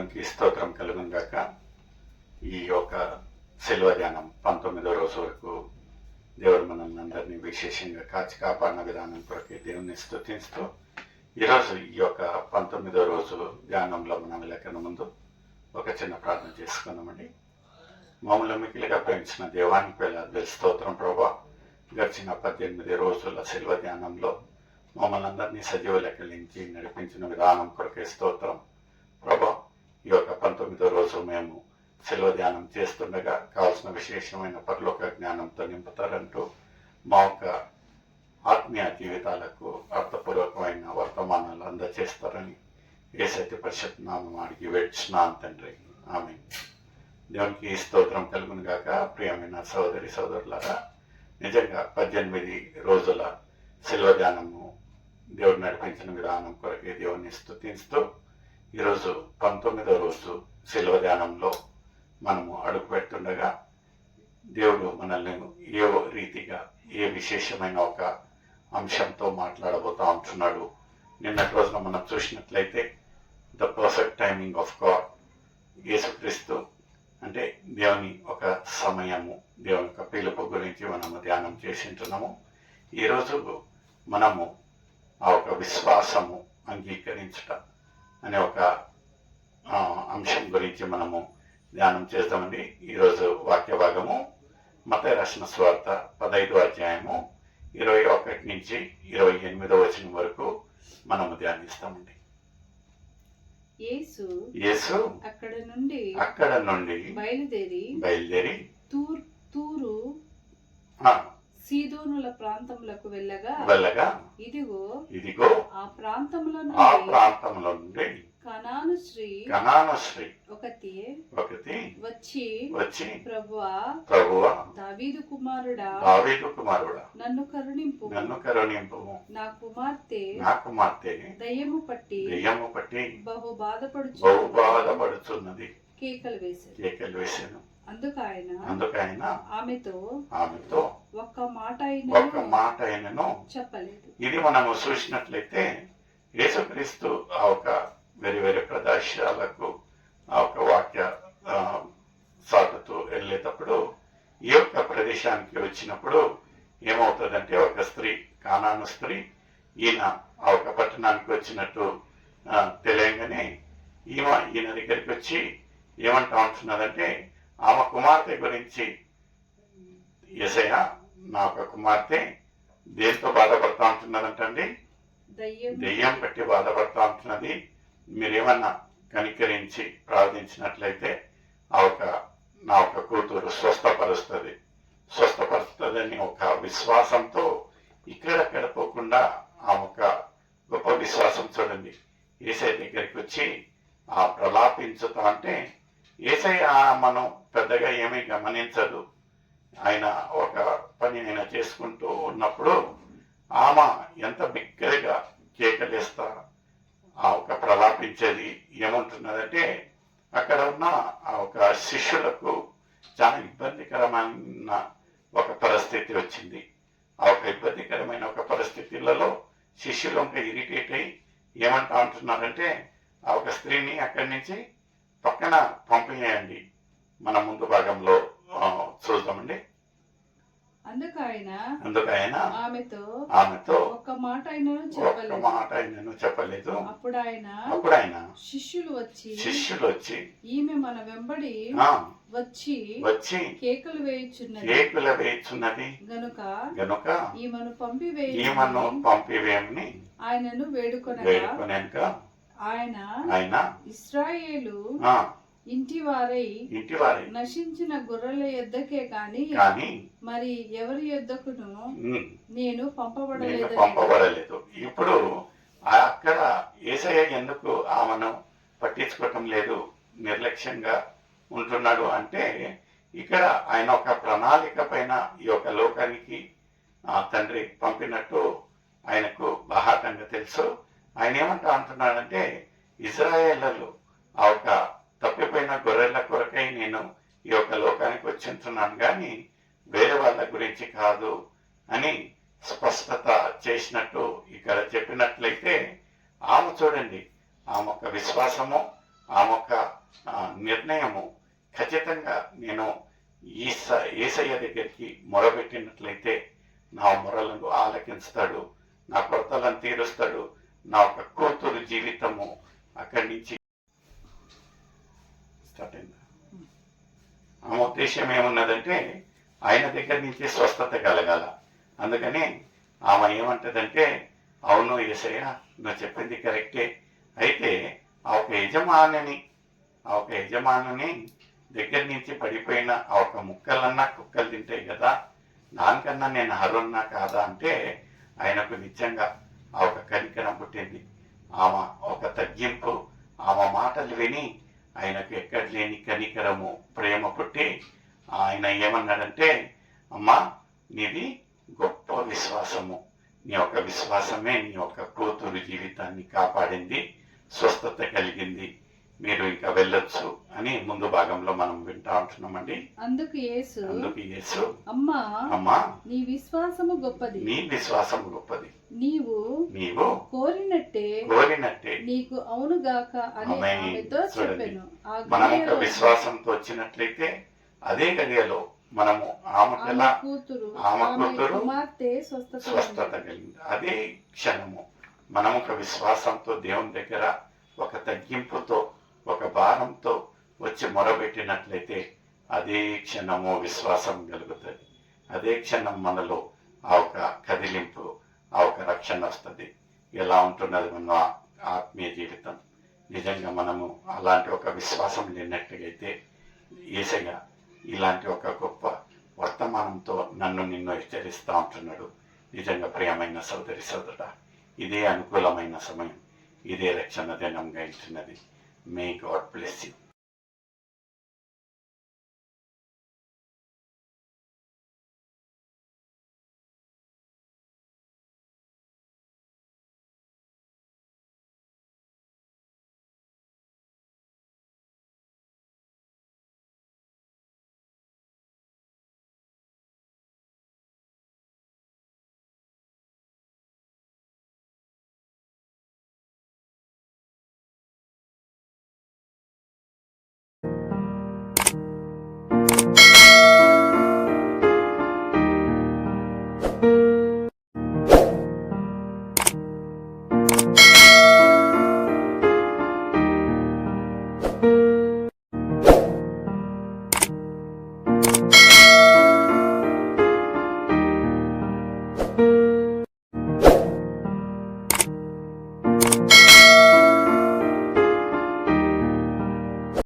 దేవునికి స్తోత్రం కలుగును గాక. ఈ యొక్క శిల్వ ధ్యానం 19వ రోజు వరకు దేవుడు మనల్ని అందరినీ విశేషంగా కాచి కాపాడిన విధానం కొరకే దేవుని స్తుతిస్తూ ఈరోజు ఈ యొక్క 19వ రోజు ధ్యానంలో మనం లేఖన ముందు ఒక చిన్న ప్రార్థన చేసుకున్నామండి. మమ్మల్ని మిగిలిగా ప్రేమించిన దేవానికి వేలాది స్తోత్రం ప్రభా. గడిచిన 18 రోజుల శిల్వ ధ్యానంలో మమ్మల్ని అందరినీ సజీవ లెక్కలించి నడిపించిన విధానం కొరకే స్తోత్రం ప్రభా. ఈ యొక్క 19వ రోజు మేము శిల్వ ధ్యానం చేస్తుండగా కావాల్సిన విశేషమైన పరలోక జ్ఞానంతో నింపుతారంటూ మా యొక్క ఆత్మీయ జీవితాలకు అర్థపూర్వకమైన వర్తమానాలు అందజేస్తారని యేసయ్య పరిషత్ నామం అడిగి వేడుచున్నాను తండ్రి, ఆమేన్. దేవునికి స్తోత్రం కలుగును గాక. ప్రియమైన సోదరి సోదరులారా, నిజంగా 18 రోజుల శిల్వ ధ్యానము దేవుడు నడిపించిన విధానం కొరకే దేవుని స్తుతిస్తూ ఈరోజు 19వ రోజు శిల్వ ధ్యానంలో మనము అడుగు పెడుతుండగా దేవుడు మనల్ని ఏ రీతిగా ఏ విశేషమైన ఒక అంశంతో మాట్లాడబోతా ఉంటున్నాడు. నిన్నటి రోజున మనం చూసినట్లయితే the perfect timing of God, యేసుక్రీస్తు అంటే దేవుని ఒక సమయము, దేవుని యొక్క పిలుపు గురించి మనము ధ్యానం చేసింటున్నాము. ఈరోజు మనము ఆ ఒక విశ్వాసము అంగీకరించుట అనే ఒక అంశం గురించి మనము ధ్యానం చేద్దామండి. ఈరోజు వాక్య భాగము మత్తయి రాసిన సువార్త 15వ అధ్యాయము 21 నుంచి 28వ వచనం వరకు మనము ధ్యానిస్తామండి. యేసు అక్కడ నుండి బయలుదేరి తూరు సీదోనుల ప్రాంతములకు వెళ్ళగా ఇదిగో ఆ ప్రాంతములో నుండి కనాను స్త్రీ ఒకటి వచ్చి ప్రభువా దావీదు కుమారుడా నన్ను కరుణింపు, నా కుమార్తె దయ్యము పట్టి బహు బాధపడుచున్నది కేకలు వేశాను. అందుకైన ఆమెతో ఒక్క మాట అయినను చెప్పలేదు. ఇది మనము చూసినట్లయితే యేసుక్రీస్తు ఆ ఒక వేరే ప్రదేశాలకు ఆ ఒక వాక్య సాగుతూ వెళ్ళేటప్పుడు ఈ యొక్క ప్రదేశానికి వచ్చినప్పుడు ఏమవుతుందంటే ఒక స్త్రీ, కానాను స్త్రీ, ఈయన ఆ ఒక పట్టణానికి వచ్చినట్టు తెలియగానే ఈయన దగ్గరికి వచ్చి ఏమంటా ఉంటున్నదంటే ఆమె కుమార్తె గురించి, యేసయ్య నా ఒక కుమార్తె దేంతో బాధపడతా ఉంటున్నదంటండి, దెయ్యం పెట్టి బాధపడతా ఉంటున్నది, మీరేమన్నా కనికరించి ప్రార్థించినట్లయితే నా ఒక కూతురు స్వస్థపరుస్తుందని ఒక విశ్వాసంతో ఇక్కడక్కడ పోకుండా ఆ ఒక గొప్ప విశ్వాసం చూడండి. యేసయ్య దగ్గరికి వచ్చి ఆ ప్రలాపించుతా అంటే యేసయ్య మనం పెద్దగా ఏమీ గమనించదు. ఆయన ఒక పని ఆయన చేసుకుంటూ ఉన్నప్పుడు ఆమె ఎంత బిగ్గరగా కేకలేస్తా ఆ ఒక ప్రలాపించేది ఏముంటున్నదంటే అక్కడ ఉన్న ఆ ఒక శిష్యులకు చాలా ఇబ్బందికరమైన ఒక పరిస్థితి వచ్చింది. ఆ ఒక ఇబ్బందికరమైన ఒక పరిస్థితులలో శిష్యులు ఇంకా ఇరిటేట్ అయ్యి ఏమంటా ఉంటున్నారంటే ఆ ఒక స్త్రీని అక్కడి నుంచి పక్కన పంపించేయండి. మన ముందు భాగంలో చూద్దామండి. అందుకైన ఆమెతో ఒక్క మాట అయినను చెప్పలేదు. అప్పుడు ఆయన శిష్యులు వచ్చి ఈమె మన వెంబడి వచ్చి కేకలు వేయుచున్నది గనుక ఈమెను పంపివేయమని ఆయనను వేడుకొనగా ఆయన ఇశ్రాయేలు ఇంటివారై నశించిన గొర్రెల యొద్దకే కాని మరి ఎవరి యొద్దకును నేను పంపబడలేదు. ఇప్పుడు అక్కడ యేసయ్య ఎందుకు ఆమెను పట్టించుకోవటం లేదు, నిర్లక్ష్యంగా ఉంటున్నాడు అంటే ఇక్కడ ఆయన ఒక ప్రణాళిక పైన ఈ యొక్క లోకానికి తండ్రి పంపినట్టు ఆయనకు బాహాటంగా తెలుసు. ఆయన ఏమంటా అంటున్నాడంటే ఇశ్రాయేలు ఆ ఒక తప్పిపోయిన గొర్రెల కొరకై నేను ఈ యొక్క లోకానికి వచ్చింటున్నాను కానీ వేరే వాళ్ళ గురించి కాదు అని స్పష్టత చేసినట్టు ఇక్కడ చెప్పినట్లయితే ఆమె చూడండి, ఆమె యొక్క విశ్వాసము, ఆమె ఒక నిర్ణయము ఖచ్చితంగా నేను యేసయ్య దగ్గరికి మొరబెట్టినట్లయితే నా మొరలను ఆలకించుతాడు, నా కొరతలను తీరుస్తాడు, నా ఒక కూతురు జీవితము అక్కడి నుంచి స్టార్ట్ అయింది. ఆమె ఉద్దేశం ఏమున్నదంటే ఆయన దగ్గర నుంచి స్వస్థత కలగాల. అందుకని ఆమె ఏమంటదంటే, అవును యేసయ్య నువ్వు చెప్పింది కరెక్టే, అయితే ఆ ఒక యజమానుని దగ్గర నుంచి పడిపోయిన ఆ ఒక ముక్కలన్నా కుక్కలు తింటాయి కదా, దానికన్నా నేను అర్హున్నా కాదా అంటే ఆయనకు నిజంగా ఆ ఒక కనికరం పుట్టింది. ఆమె ఒక తగ్గింపు, ఆమె మాటలు విని ఆయనకు ఎక్కడ లేని కనికరము, ప్రేమ పుట్టి ఆయన ఏమన్నాడంటే, అమ్మా నీది గొప్ప విశ్వాసము, నీ యొక్క విశ్వాసమే నీ యొక్క కూతురు జీవితాన్ని కాపాడింది, స్వస్థత కలిగింది, మీరు ఇంకా వెళ్ళొచ్చు అని ముందు భాగంలో మనం వింటా ఉంటున్నామండి. అందుకు యేసు అమ్మా నీ విశ్వాసము గొప్పది, నీ విశ్వాసము గొప్పది, నీవు కోరినట్టే నీకు అవునుగాక అని ఆమెతో చెప్పెను. మనం ఒక విశ్వాసంతో వచ్చినట్లయితే అదే గడియలో మనము ఆమె కూతురు కుమార్తె స్వస్థత కలిగింది. అదే క్షణము మనం ఒక విశ్వాసంతో దేవుని దగ్గర ఒక తగ్గింపుతో ఒక భారంతో వచ్చి మొరబెట్టినట్లయితే అదే క్షణము విశ్వాసం కలుగుతుంది. అదే క్షణం మనలో ఆ ఒక కదిలింపు, ఆ ఒక రక్షణ వస్తుంది. ఎలా ఉంటున్నది మన ఆత్మీయ జీవితం? నిజంగా మనము అలాంటి ఒక విశ్వాసం లేనట్టుగైతే యేసయ్య ఇలాంటి ఒక గొప్ప వర్తమానంతో నిన్ను హెచ్చరిస్తూ ఉంటున్నాడు. నిజంగా ప్రియమైన సోదరి సోదరుడా, ఇదే అనుకూలమైన సమయం, ఇదే రక్షణ దినంగా ఇచ్చినది. May God bless you.